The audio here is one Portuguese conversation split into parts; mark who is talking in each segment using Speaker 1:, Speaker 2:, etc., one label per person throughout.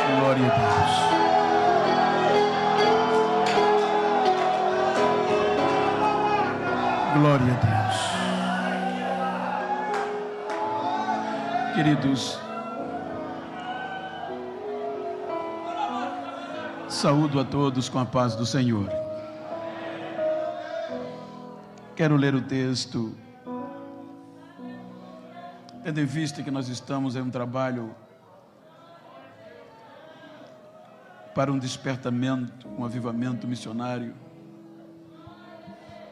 Speaker 1: Glória a Deus. Glória a Deus. Queridos, saúdo a todos com a paz do Senhor. Quero ler o texto, tendo em vista que nós estamos em um trabalho para um despertamento, um avivamento missionário,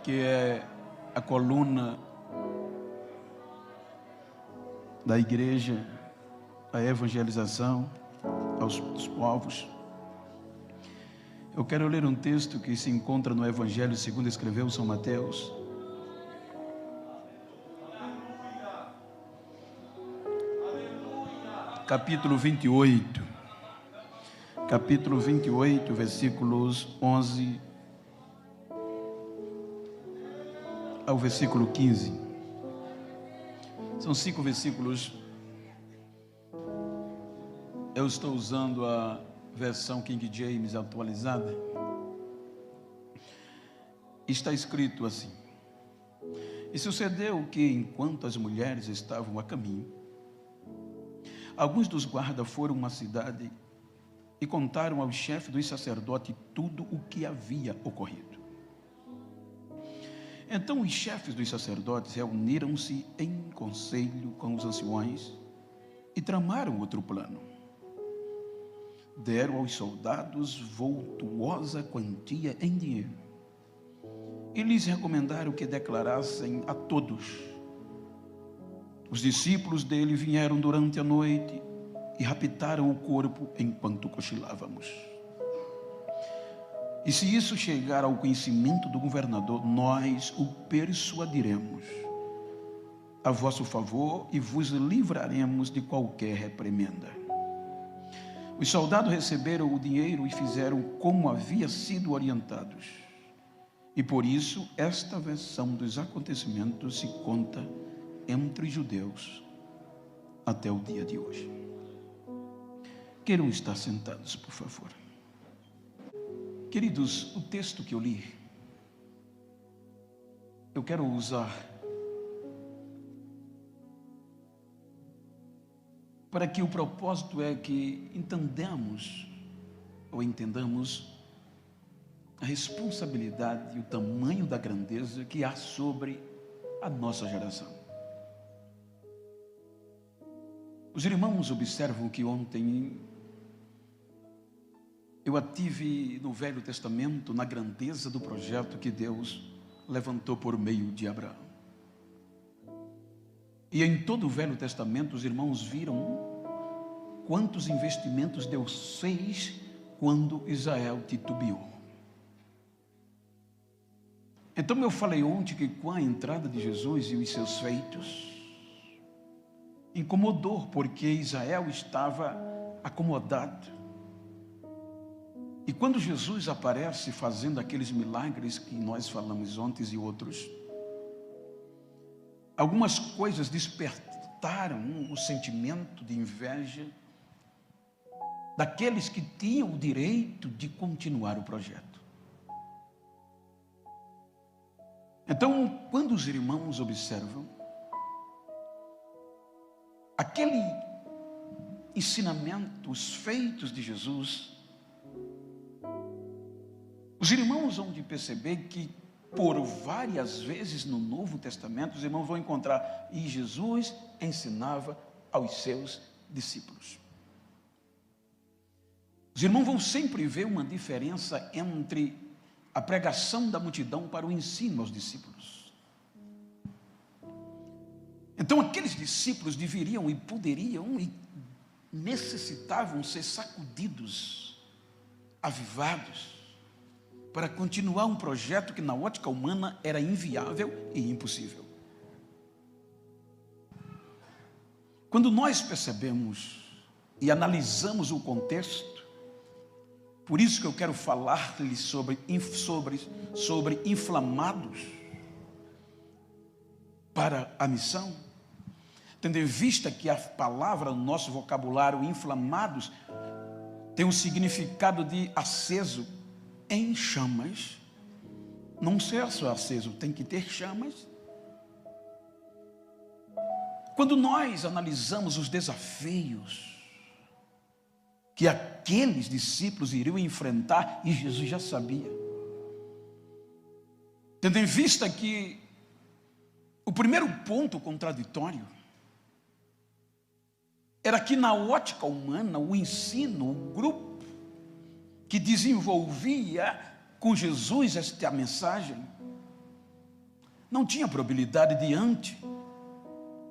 Speaker 1: que é a coluna da igreja, a evangelização aos povos. Eu quero ler um texto que se encontra no Evangelho segundo escreveu São Mateus, capítulo 28, versículos 11 ao versículo 15. São 5 versículos. Eu estou usando a versão King James atualizada. Está escrito assim: E sucedeu que, enquanto as mulheres estavam a caminho, alguns dos guardas foram a uma cidade e contaram ao chefe dos sacerdotes tudo o que havia ocorrido. Então os chefes dos sacerdotes reuniram-se em conselho com os anciões e tramaram outro plano. Deram aos soldados vultuosa quantia em dinheiro e lhes recomendaram que declarassem a todos. Os discípulos dele vieram durante a noite e raptaram o corpo enquanto cochilávamos. E se isso chegar ao conhecimento do governador, nós o persuadiremos a vosso favor e vos livraremos de qualquer reprimenda. Os soldados receberam o dinheiro e fizeram como havia sido orientados. E por isso esta versão dos acontecimentos se conta entre os judeus até o dia de hoje. Queiram estar sentados, por favor. Queridos, o texto que eu li, eu quero usar para que o propósito é que entendamos a responsabilidade e o tamanho da grandeza que há sobre a nossa geração. Os irmãos observam que ontem eu ative no Velho Testamento na grandeza do projeto que Deus levantou por meio de Abraão. E em todo o Velho Testamento os irmãos viram quantos investimentos Deus fez quando Israel titubeou. Então eu falei ontem que com a entrada de Jesus e os seus feitos, incomodou, porque Israel estava acomodado. E quando Jesus aparece fazendo aqueles milagres que nós falamos ontem e outros, algumas coisas despertaram o sentimento de inveja daqueles que tinham o direito de continuar o projeto. Então, quando os irmãos observam aquele ensinamento, os feitos de Jesus, os irmãos vão de perceber que por várias vezes no Novo Testamento os irmãos vão encontrar e Jesus ensinava aos seus discípulos. Os irmãos vão sempre ver uma diferença entre a pregação da multidão para o ensino aos discípulos. Então aqueles discípulos deveriam e poderiam e necessitavam ser sacudidos, avivados, para continuar um projeto que na ótica humana era inviável e impossível. Quando nós percebemos e analisamos o contexto, por isso que eu quero falar-lhes sobre inflamados para a missão, tendo em vista que a palavra no nosso vocabulário inflamados tem um significado de aceso em chamas. Não ser só aceso, tem que ter chamas. Quando nós analisamos os desafios que aqueles discípulos iriam enfrentar, e Jesus já sabia, tendo em vista que o primeiro ponto contraditório era que, na ótica humana, o ensino, o grupo que desenvolvia com Jesus esta mensagem, não tinha probabilidade diante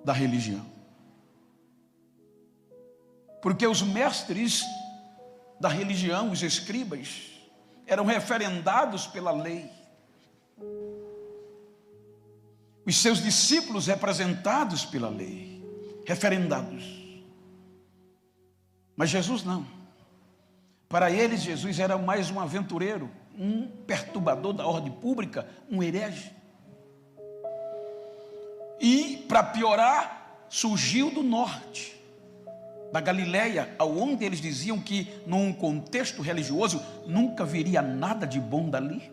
Speaker 1: da religião. Porque os mestres da religião, os escribas, eram referendados pela lei. Os seus discípulos representados pela lei, referendados. Mas Jesus não. Para eles, Jesus era mais um aventureiro, um perturbador da ordem pública, um herege. E, para piorar, surgiu do norte, da Galileia, aonde eles diziam que, num contexto religioso, nunca viria nada de bom dali.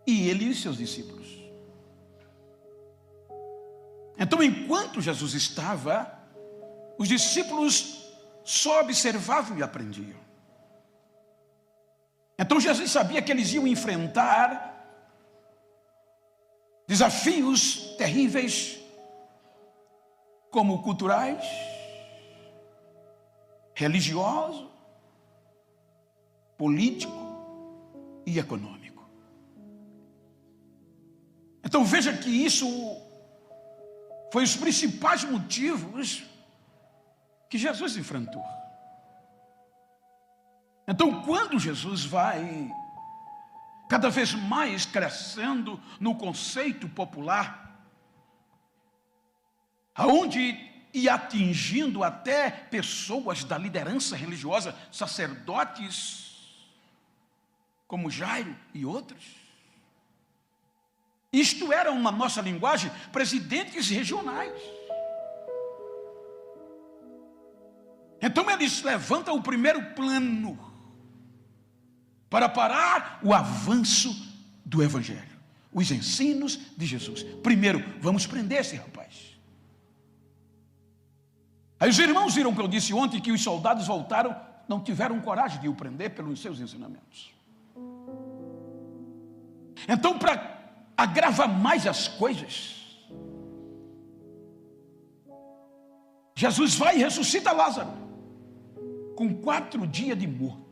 Speaker 1: E ele e seus discípulos. Então, enquanto Jesus estava, os discípulos só observavam e aprendiam. Então Jesus sabia que eles iam enfrentar desafios terríveis, como culturais, religioso, político e econômico. Então veja que isso foi os principais motivos que Jesus enfrentou. Então, quando Jesus vai cada vez mais crescendo no conceito popular, aonde ia atingindo até pessoas da liderança religiosa, sacerdotes, como Jairo e outros. Isto era, uma nossa linguagem, presidentes regionais. Então eles levantam o primeiro plano para parar o avanço do Evangelho, os ensinos de Jesus. Primeiro, vamos prender esse rapaz. Aí os irmãos viram que eu disse ontem, que os soldados voltaram, não tiveram coragem de o prender pelos seus ensinamentos. Então, para agravar mais as coisas, Jesus vai e ressuscita Lázaro, com 4 dias de morto,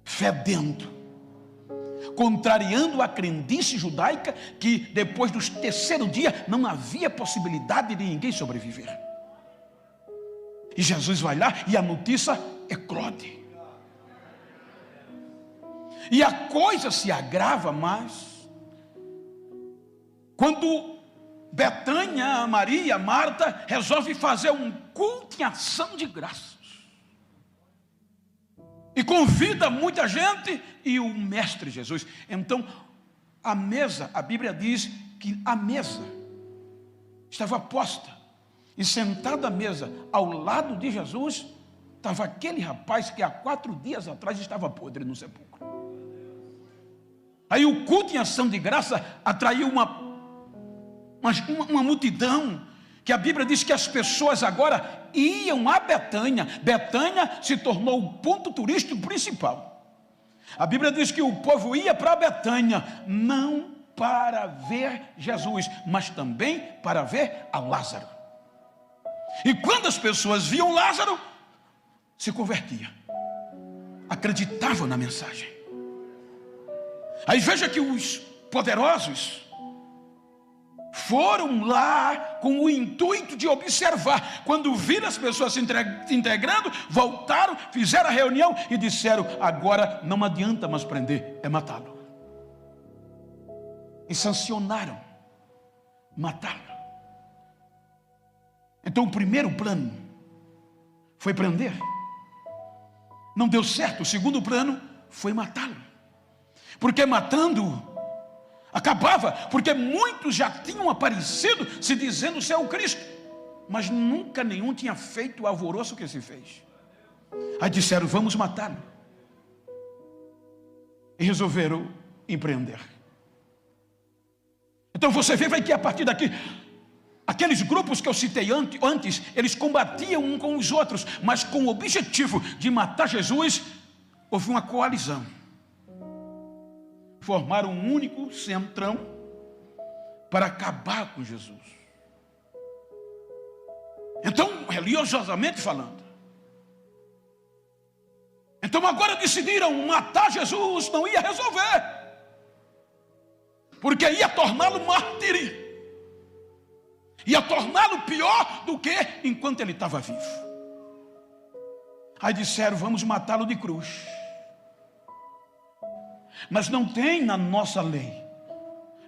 Speaker 1: fedendo, contrariando a crendice judaica, que depois do 3º dia não havia possibilidade de ninguém sobreviver. E Jesus vai lá e a notícia eclode. E a coisa se agrava mais quando Betânia, Maria, Marta resolve fazer um culto em ação de graças. E convida muita gente e o Mestre Jesus. Então, a mesa, a Bíblia diz que a mesa estava posta. E sentado à mesa, ao lado de Jesus, estava aquele rapaz que há 4 dias atrás estava podre no sepulcro. Aí o culto em ação de graça atraiu uma multidão, que a Bíblia diz que as pessoas agora iam a Betânia. Betânia se tornou o ponto turístico principal. A Bíblia diz que o povo ia para Betânia, não para ver Jesus, mas também para ver a Lázaro. E quando as pessoas viam Lázaro, se convertiam, acreditavam na mensagem. Aí veja que os poderosos foram lá com o intuito de observar. Quando viram as pessoas se integrando, voltaram, fizeram a reunião e disseram: agora não adianta mais prender, é matá-lo. E sancionaram matá-lo. Então o primeiro plano foi prender. Não deu certo. O segundo plano foi matá-lo. Porque matando acabava, porque muitos já tinham aparecido se dizendo ser o Cristo, mas nunca nenhum tinha feito o alvoroço que se fez. Aí disseram: vamos matá-lo. E resolveram empreender. Então você vê que a partir daqui, aqueles grupos que eu citei antes, eles combatiam um com os outros, mas com o objetivo de matar Jesus. Houve uma coalizão. Formaram um único centrão para acabar com Jesus. Então, religiosamente falando, então agora decidiram matar Jesus. Não ia resolver, porque ia torná-lo mártir, ia torná-lo pior do que enquanto ele estava vivo. Aí disseram: vamos matá-lo de cruz. Mas não tem na nossa lei,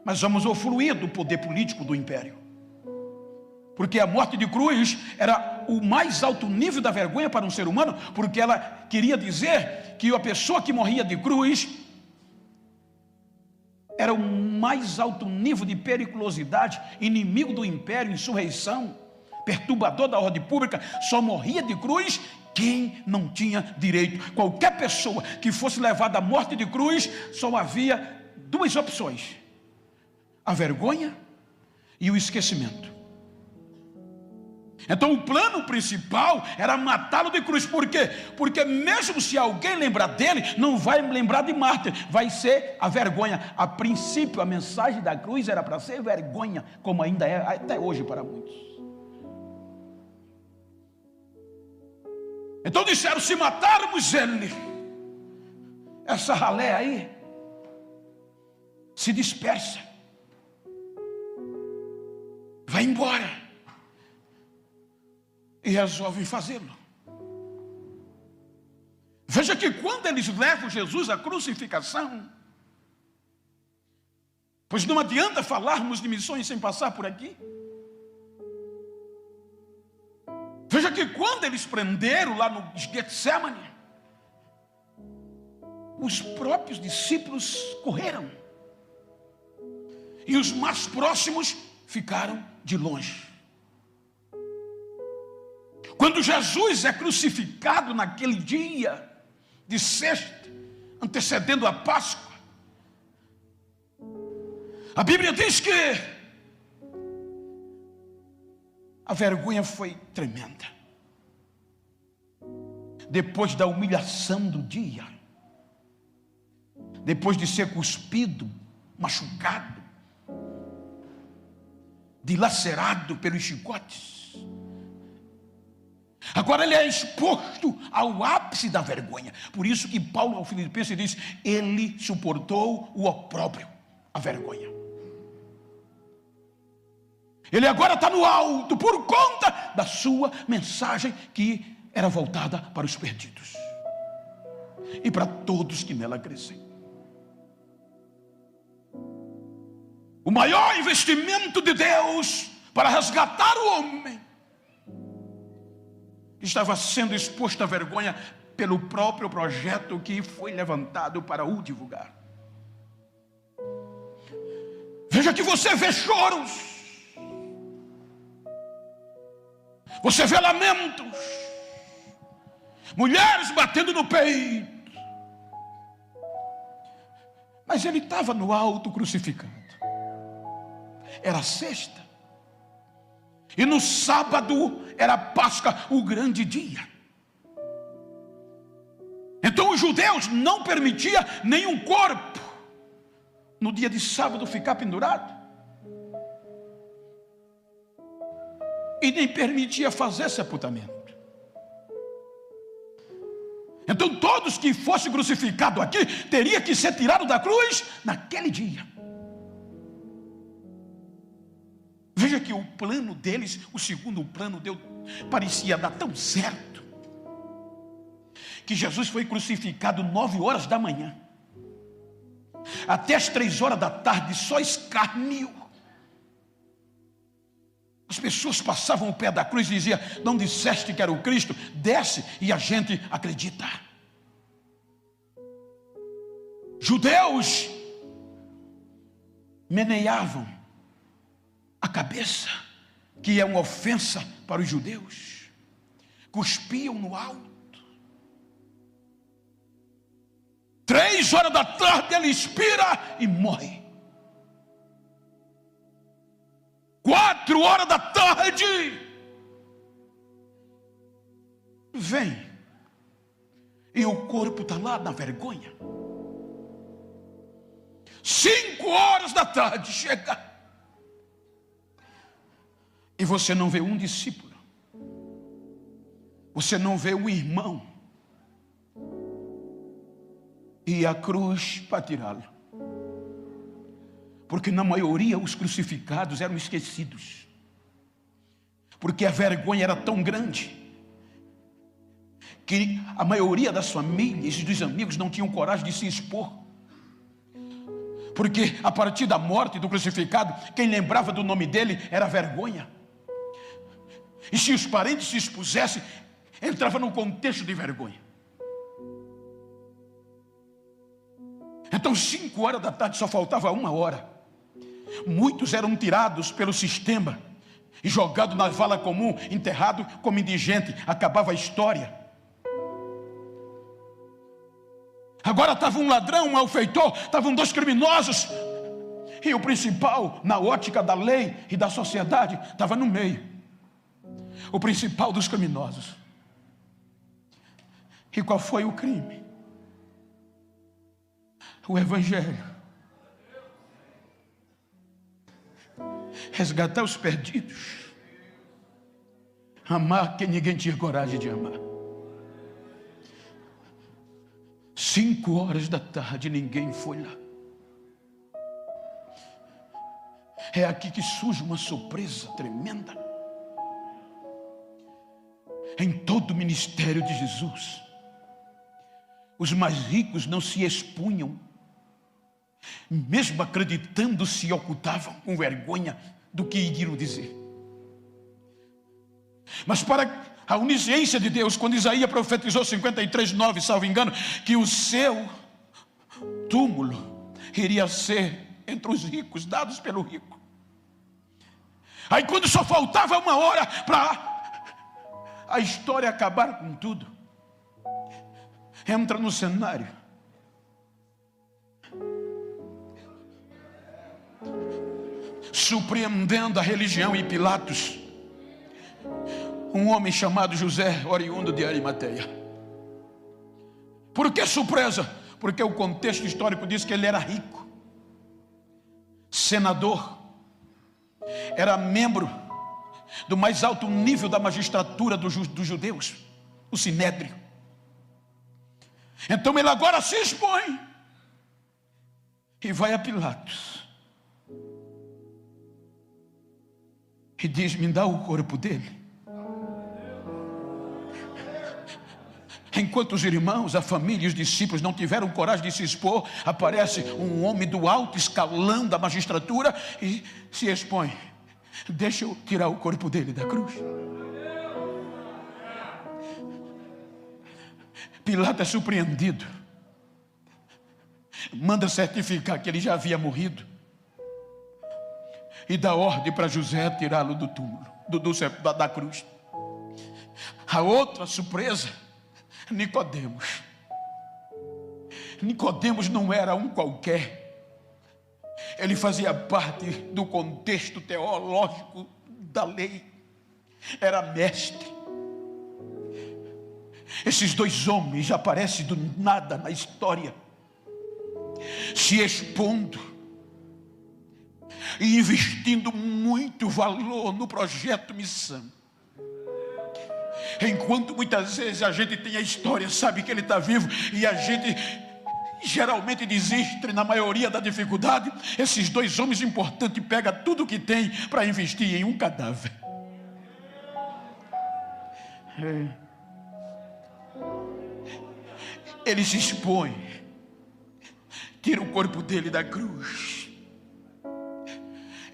Speaker 1: mas vamos usufruir do poder político do império, porque a morte de cruz era o mais alto nível da vergonha para um ser humano, porque ela queria dizer que a pessoa que morria de cruz era o mais alto nível de periculosidade, inimigo do império, insurreição, perturbador da ordem pública. Só morria de cruz quem não tinha direito. Qualquer pessoa que fosse levada à morte de cruz, só havia duas opções: a vergonha e o esquecimento. Então o plano principal era matá-lo de cruz. Por quê? Porque mesmo se alguém lembrar dele, não vai lembrar de mártir, vai ser a vergonha. A princípio a mensagem da cruz era para ser vergonha, como ainda é até hoje para muitos. Então disseram: se matarmos ele, essa ralé aí se dispersa, vai embora. E resolvem fazê-lo. Veja que quando eles levam Jesus à crucificação, pois não adianta falarmos de missões sem passar por aqui. Veja que quando eles prenderam lá no Getsemane, os próprios discípulos correram, e os mais próximos ficaram de longe. Quando Jesus é crucificado naquele dia de sexta, antecedendo a Páscoa, a Bíblia diz que a vergonha foi tremenda. Depois da humilhação do dia, depois de ser cuspido, machucado, dilacerado pelos chicotes, agora ele é exposto ao ápice da vergonha. Por isso que Paulo ao Filipenses diz: ele suportou o opróbrio, a vergonha. Ele agora está no alto por conta da sua mensagem, que era voltada para os perdidos e para todos que nela crescem. O maior investimento de Deus para resgatar o homem estava sendo exposto à vergonha pelo próprio projeto que foi levantado para o divulgar. Veja que você vê choros, você vê lamentos, mulheres batendo no peito, mas ele estava no alto crucificado. Era sexta, e no sábado era Páscoa, o grande dia. Então os judeus não permitiam nenhum corpo no dia de sábado ficar pendurado, e nem permitia fazer sepultamento. Então todos que fossem crucificados aqui teria que ser tirado da cruz naquele dia. Veja que o plano deles, o segundo plano, parecia dar tão certo, que Jesus foi crucificado 9 horas da manhã, até as 3 horas da tarde, só escárnio. As pessoas passavam o pé da cruz e diziam: não disseste que era o Cristo? Desce, e a gente acredita. Judeus meneavam a cabeça, que é uma ofensa para os judeus, cuspiam no alto, 3 horas da tarde ele expira e morre. 4 horas da tarde vem, e o corpo está lá na vergonha. 5 horas da tarde chega, e você não vê um discípulo, você não vê um irmão, e a cruz para tirá-lo. Porque na maioria os crucificados eram esquecidos, porque a vergonha era tão grande que a maioria das famílias e dos amigos não tinham coragem de se expor, porque a partir da morte do crucificado, quem lembrava do nome dele era vergonha. E se os parentes se expusessem, entrava no contexto de vergonha. Então 5 horas da tarde, só faltava 1 hora. Muitos eram tirados pelo sistema e jogados na vala comum, enterrado como indigente. Acabava a história. Agora estava um ladrão, um malfeitor, estavam 2 criminosos, e o principal, na ótica da lei e da sociedade, estava no meio. O principal dos criminosos. E qual foi o crime? O Evangelho. Resgatar os perdidos. Amar quem ninguém tinha coragem de amar. 5 horas da tarde, ninguém foi lá. É aqui que surge uma surpresa tremenda. Em todo o ministério de Jesus, os mais ricos não se expunham, mesmo acreditando, se ocultavam com vergonha do que iriam dizer. Mas para a onisciência de Deus, quando Isaías profetizou 53:9, salvo engano, que o seu túmulo iria ser entre os ricos, dados pelo rico. Aí quando só faltava 1 hora para a história acabar com tudo, entra no cenário surpreendendo a religião e Pilatos, um homem chamado José, oriundo de Arimateia. Por que surpresa? Porque o contexto histórico diz que ele era rico, senador, era membro do mais alto nível da magistratura dos judeus, o Sinédrio. Então ele agora se expõe e vai a Pilatos e diz: me dá o corpo dele. Enquanto os irmãos, a família e os discípulos não tiveram coragem de se expor, aparece um homem do alto escalão da magistratura e se expõe: deixa eu tirar o corpo dele da cruz. Pilatos é surpreendido, manda certificar que ele já havia morrido e dá ordem para José tirá-lo do túmulo, da cruz. A outra surpresa, Nicodemos. Nicodemos não era um qualquer, ele fazia parte do contexto teológico da lei, era mestre. Esses 2 homens aparecem do nada na história, se expondo e investindo muito valor no projeto Missão. Enquanto muitas vezes a gente tem a história, sabe que ele está vivo, e a gente geralmente desiste na maioria da dificuldade, esses 2 homens importantes pegam tudo que tem para investir em um cadáver. Ele se expõe, tira o corpo dele da cruz,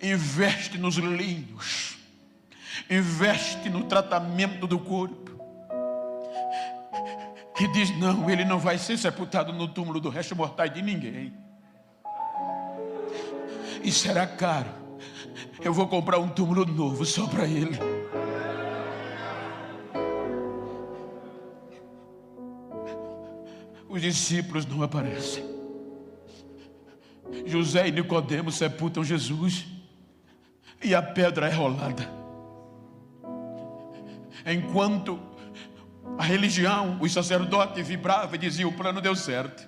Speaker 1: investe nos linhos, investe no tratamento do corpo e diz: não, ele não vai ser sepultado no túmulo do resto mortal de ninguém. E será caro. Eu vou comprar um túmulo novo só para ele. Os discípulos não aparecem. José e Nicodemos sepultam Jesus e a pedra é rolada. Enquanto a religião, os sacerdotes vibravam e diziam: o plano deu certo.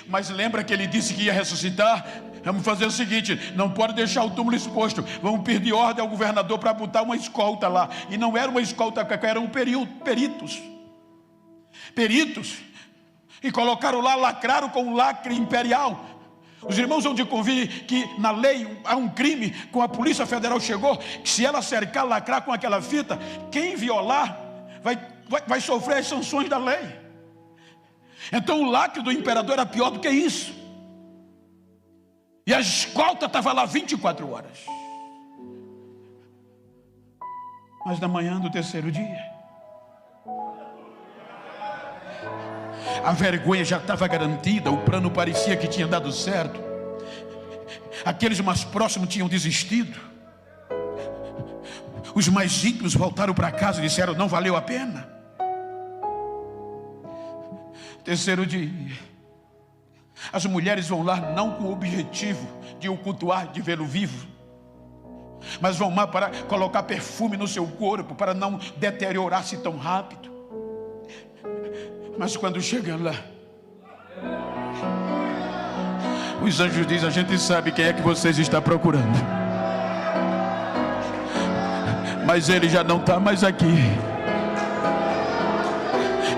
Speaker 1: Mas lembra que ele disse que ia ressuscitar? Vamos fazer o seguinte: não pode deixar o túmulo exposto. Vamos pedir ordem ao governador para botar uma escolta lá. E não era uma escolta, eram peritos. E colocaram lá, lacraram com um lacre imperial. Os irmãos vão de convir que na lei há um crime. Com a Polícia Federal chegou, que se ela cercar, lacrar com aquela fita, quem violar vai sofrer as sanções da lei. Então o lacre do imperador era pior do que isso. E a escolta estava lá 24 horas. Mas na manhã do terceiro dia, a vergonha já estava garantida. O plano parecia que tinha dado certo. Aqueles mais próximos tinham desistido. Os mais íntimos voltaram para casa e disseram: não valeu a pena. Terceiro dia, as mulheres vão lá não com o objetivo de o cultuar, de vê-lo vivo, mas vão lá para colocar perfume no seu corpo, para não deteriorar-se tão rápido. Mas quando chega lá, os anjos dizem: a gente sabe quem é que vocês estão procurando, mas ele já não está mais aqui.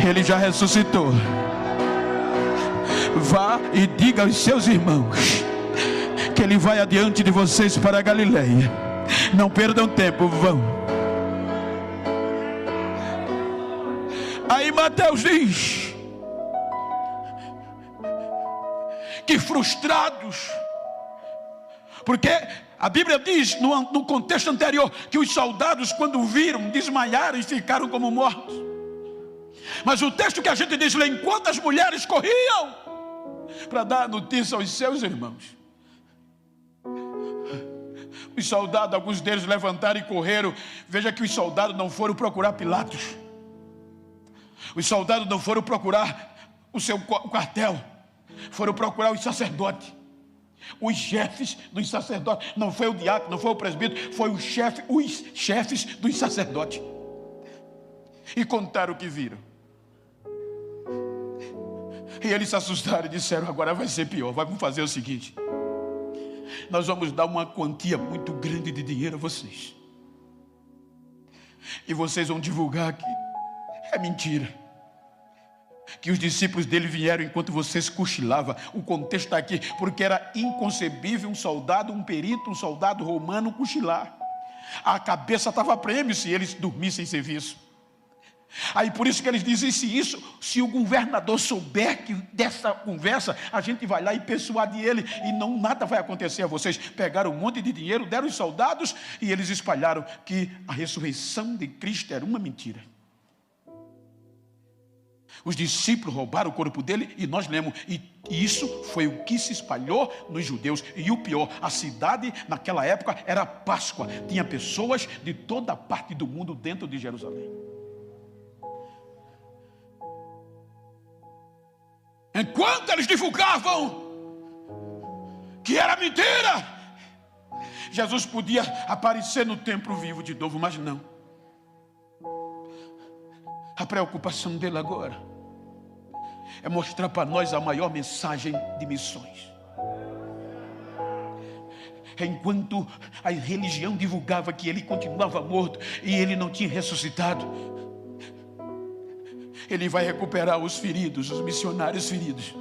Speaker 1: Ele já ressuscitou. Vá e diga aos seus irmãos que ele vai adiante de vocês para a Galileia. Não perdam tempo, vão. Aí Mateus diz que frustrados, porque a Bíblia diz no contexto anterior que os soldados, quando viram, desmaiaram e ficaram como mortos. Mas o texto que a gente diz lá, enquanto as mulheres corriam para dar notícia aos seus irmãos, os soldados, alguns deles levantaram e correram. Veja que os soldados não foram procurar Pilatos. Os soldados não foram procurar o seu quartel. Foram procurar os sacerdotes, os chefes dos sacerdotes. Não foi o diácono, não foi o presbítero, foi os chefes dos sacerdotes. E contaram o que viram. E eles se assustaram e disseram: agora vai ser pior. Vamos fazer o seguinte: nós vamos dar uma quantia muito grande de dinheiro a vocês, e vocês vão divulgar que é mentira, que os discípulos dele vieram enquanto vocês cochilavam. O contexto está aqui, porque era inconcebível um soldado, um perito, um soldado romano cochilar. A cabeça estava a prêmio se eles dormissem em serviço. Aí por isso que eles dizem: se o governador souber que dessa conversa, a gente vai lá e persuade ele, e não nada vai acontecer a vocês. Pegaram um monte de dinheiro, deram aos soldados, e eles espalharam que a ressurreição de Cristo era uma mentira. Os discípulos roubaram o corpo dele, e nós lemos, e isso foi o que se espalhou nos judeus. E o pior, a cidade naquela época era Páscoa, tinha pessoas de toda parte do mundo dentro de Jerusalém. Enquanto eles divulgavam que era mentira, Jesus podia aparecer no templo vivo de novo, mas não. A preocupação dele agora é mostrar para nós a maior mensagem de missões. Enquanto a religião divulgava que ele continuava morto e ele não tinha ressuscitado, ele vai recuperar os feridos, os missionários feridos.